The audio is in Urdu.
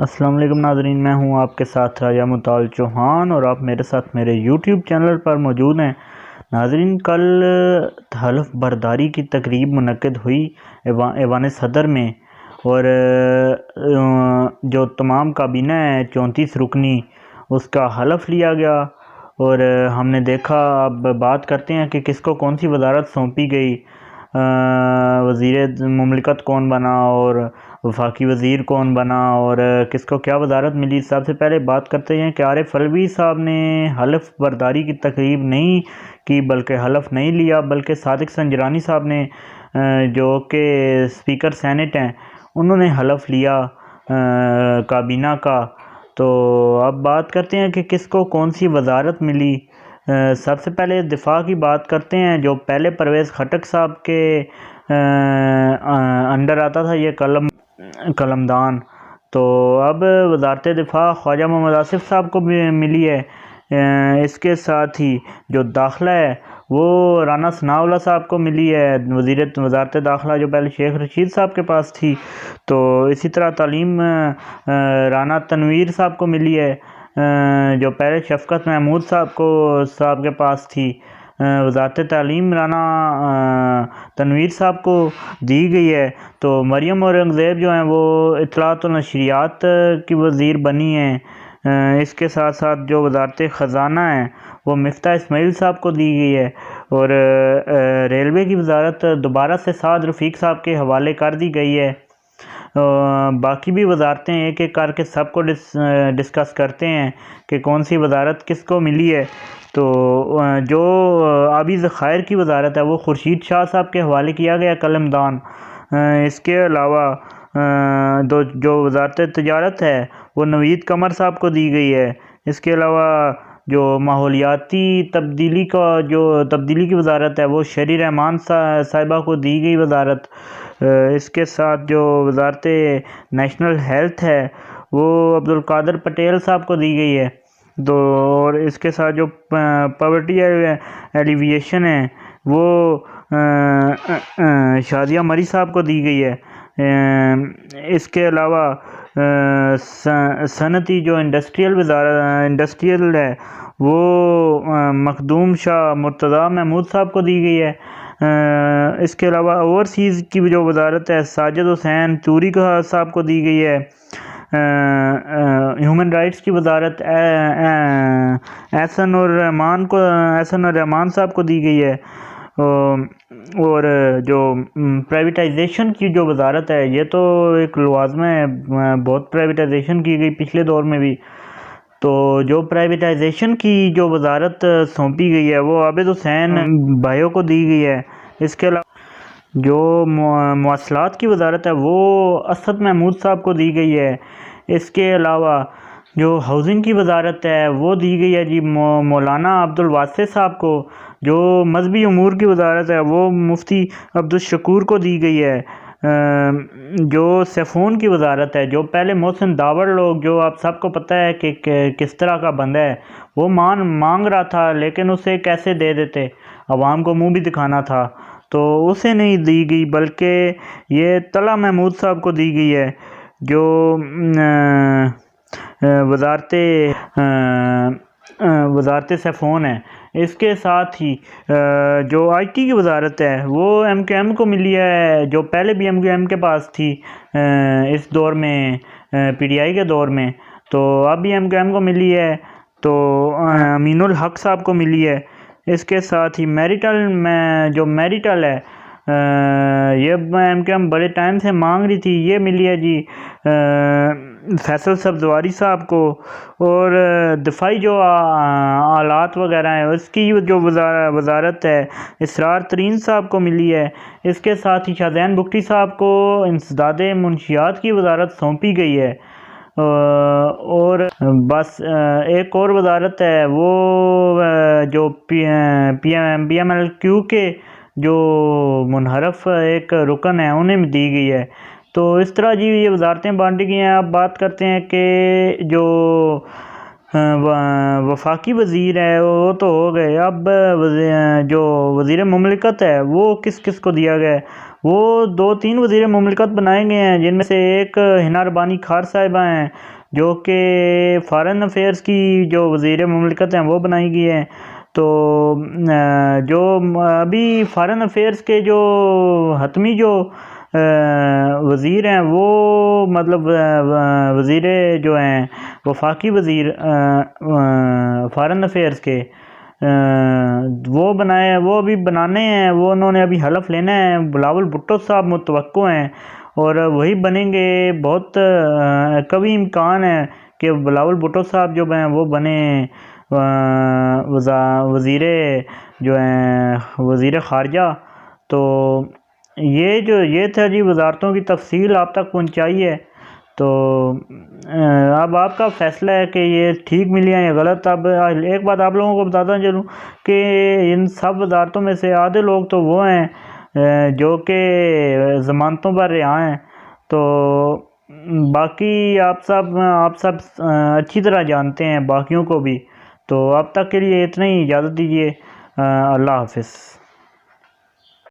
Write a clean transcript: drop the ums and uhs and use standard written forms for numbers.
السلام علیکم ناظرین، میں ہوں آپ کے ساتھ راجہ مطال چوہان اور آپ میرے ساتھ میرے یوٹیوب چینل پر موجود ہیں۔ ناظرین، کل حلف برداری کی تقریب منعقد ہوئی ایوان صدر میں، اور جو تمام کابینہ ہے 34 رکنی، اس کا حلف لیا گیا، اور ہم نے دیکھا۔ اب بات کرتے ہیں کہ کس کو کون سی وزارت سونپی گئی، وزیر مملکت کون بنا اور وفاقی وزیر کون بنا اور کس کو کیا وزارت ملی۔ سب سے پہلے بات کرتے ہیں کہ عارف علوی صاحب نے حلف برداری کی تقریب نہیں کی، بلکہ حلف نہیں لیا، بلکہ صادق سنجرانی صاحب نے، جو کہ اسپیکر سینٹ ہیں، انہوں نے حلف لیا کابینہ کا۔ تو اب بات کرتے ہیں کہ کس کو کون سی وزارت ملی۔ سب سے پہلے دفاع کی بات کرتے ہیں، جو پہلے پرویز خٹک صاحب کے انڈر آتا تھا یہ قلمدان۔ تو اب وزارت دفاع خواجہ محمد آصف صاحب کو بھی ملی ہے۔ اس کے ساتھ ہی جو داخلہ ہے وہ رانا ثناءاللہ صاحب کو ملی ہے، وزارت داخلہ جو پہلے شیخ رشید صاحب کے پاس تھی۔ تو اسی طرح تعلیم رانا تنویر صاحب کو ملی ہے، جو پہلے شفقت محمود صاحب کے پاس تھی۔ وزارت تعلیم رانا تنویر صاحب کو دی گئی ہے۔ تو مریم اورنگزیب جو ہیں وہ اطلاعات و نشریات کی وزیر بنی ہیں۔ اس کے ساتھ ساتھ جو وزارت خزانہ ہے وہ مفتاح اسماعیل صاحب کو دی گئی ہے، اور ریلوے کی وزارت دوبارہ سے سعد رفیق صاحب کے حوالے کر دی گئی ہے۔ باقی بھی وزارتیں ایک ایک کر کے سب کو ڈسکس کرتے ہیں کہ کون سی وزارت کس کو ملی ہے۔ تو جو آبی ذخائر کی وزارت ہے وہ خورشید شاہ صاحب کے حوالے کیا گیا قلمدان۔ اس کے علاوہ جو وزارت تجارت ہے وہ نوید قمر صاحب کو دی گئی ہے۔ اس کے علاوہ جو ماحولیاتی تبدیلی کی وزارت ہے وہ شری رحمان صاحبہ کو دی گئی وزارت۔ اس کے ساتھ جو وزارت نیشنل ہیلتھ ہے وہ عبدالقادر پٹیل صاحب کو دی گئی ہے۔ اور اس کے ساتھ جو پاورٹی ایلیویشن ہے وہ شادیہ مری صاحب کو دی گئی ہے۔ اس کے علاوہ صنعتی جو انڈسٹریل ہے وہ مخدوم شاہ مرتضیٰ محمود صاحب کو دی گئی ہے۔ اس کے علاوہ اوورسیز کی جو وزارت ہے ساجد حسین چوری صاحب کو دی گئی ہے۔ ہیومن رائٹس کی وزارت احسن الرحمان صاحب کو دی گئی ہے۔ اور جو پرائیویٹائزیشن کی جو وزارت ہے یہ تو ایک لوازمہ ہے، بہت پرائیویٹائزیشن کی گئی پچھلے دور میں بھی۔ تو جو پرائیویٹائزیشن کی جو وزارت سونپی گئی ہے وہ عابد حسین بھائیوں کو دی گئی ہے۔ اس کے علاوہ جو مواصلات کی وزارت ہے وہ اسد محمود صاحب کو دی گئی ہے۔ اس کے علاوہ جو ہاؤسنگ کی وزارت ہے وہ دی گئی ہے جی مولانا عبدالواسع صاحب کو۔ جو مذہبی امور کی وزارت ہے وہ مفتی عبدالشکور کو دی گئی ہے۔ جو سیفون کی وزارت ہے جو پہلے محسن داور لوگ، جو آپ سب کو پتہ ہے کہ کس طرح کا بندہ ہے، وہ مانگ رہا تھا لیکن اسے کیسے دے دیتے، عوام کو منہ بھی دکھانا تھا، تو اسے نہیں دی گئی، بلکہ یہ طلعت محمود صاحب کو دی گئی ہے، جو وزارت سیفون ہے۔ اس کے ساتھ ہی جو آئی ٹی کی وزارت ہے وہ ایم کیو ایم کو ملی ہے، جو پہلے بھی ایم کیو ایم کے پاس تھی اس دور میں، پی ڈی آئی کے دور میں، تو اب بھی ایم کیو ایم کو ملی ہے، تو امین الحق صاحب کو ملی ہے۔ اس کے ساتھ ہی میریٹل ہے، یہ ایم کیو ایم بڑے ٹائم سے مانگ رہی تھی، یہ ملی ہے جی فیصل سبزواری صاحب کو۔ اور دفاعی جو آلات وغیرہ ہیں اس کی جو وزارت ہے اسرار ترین صاحب کو ملی ہے۔ اس کے ساتھ ہی شاہزین بگٹی صاحب کو انسداد منشیات کی وزارت سونپی گئی ہے۔ اور بس ایک اور وزارت ہے وہ جو پی ایم ایل کیو کے جو منحرف ایک رکن ہے انہیں دی گئی ہے۔ تو اس طرح جی یہ وزارتیں بانٹی گئی ہیں۔ اب بات کرتے ہیں کہ جو وفاقی وزیر ہے وہ تو ہو گئے، اب جو وزیر مملکت ہے وہ کس کس کو دیا گیا ہے۔ وہ 2-3 وزیر مملکت بنائے گئے ہیں، جن میں سے ایک حنا ربانی کھار صاحبہ ہیں جو کہ فارن افیئرس کی جو وزیر مملکت ہیں وہ بنائی گئی ہیں۔ تو جو ابھی فارن افیئرس کے جو حتمی جو وزیر ہیں وہ مطلب وزیر جو ہیں وفاقی وزیر فارن افیئرس کے وہ بنائے، وہ ابھی بنانے ہیں، وہ انہوں نے ابھی حلف لینا ہے۔ بلاول بھٹو صاحب متوقع ہیں اور وہی بنیں گے۔ بہت قوی امکان ہے کہ بلاول بھٹو صاحب جو ہیں وہ بنے وزیر جو ہیں وزیر خارجہ۔ تو یہ تھا جی وزارتوں کی تفصیل آپ تک پہنچائی ہے۔ تو اب آپ کا فیصلہ ہے کہ یہ ٹھیک ملی ہیں یا غلط۔ اب ایک بات آپ لوگوں کو بتاتا چلوں کہ ان سب وزارتوں میں سے آدھے لوگ تو وہ ہیں جو کہ ضمانتوں پر رہا ہیں۔ تو باقی آپ سب اچھی طرح جانتے ہیں باقیوں کو بھی۔ تو اب تک کے لیے اتنا ہی، اجازت دیجیے، اللہ حافظ۔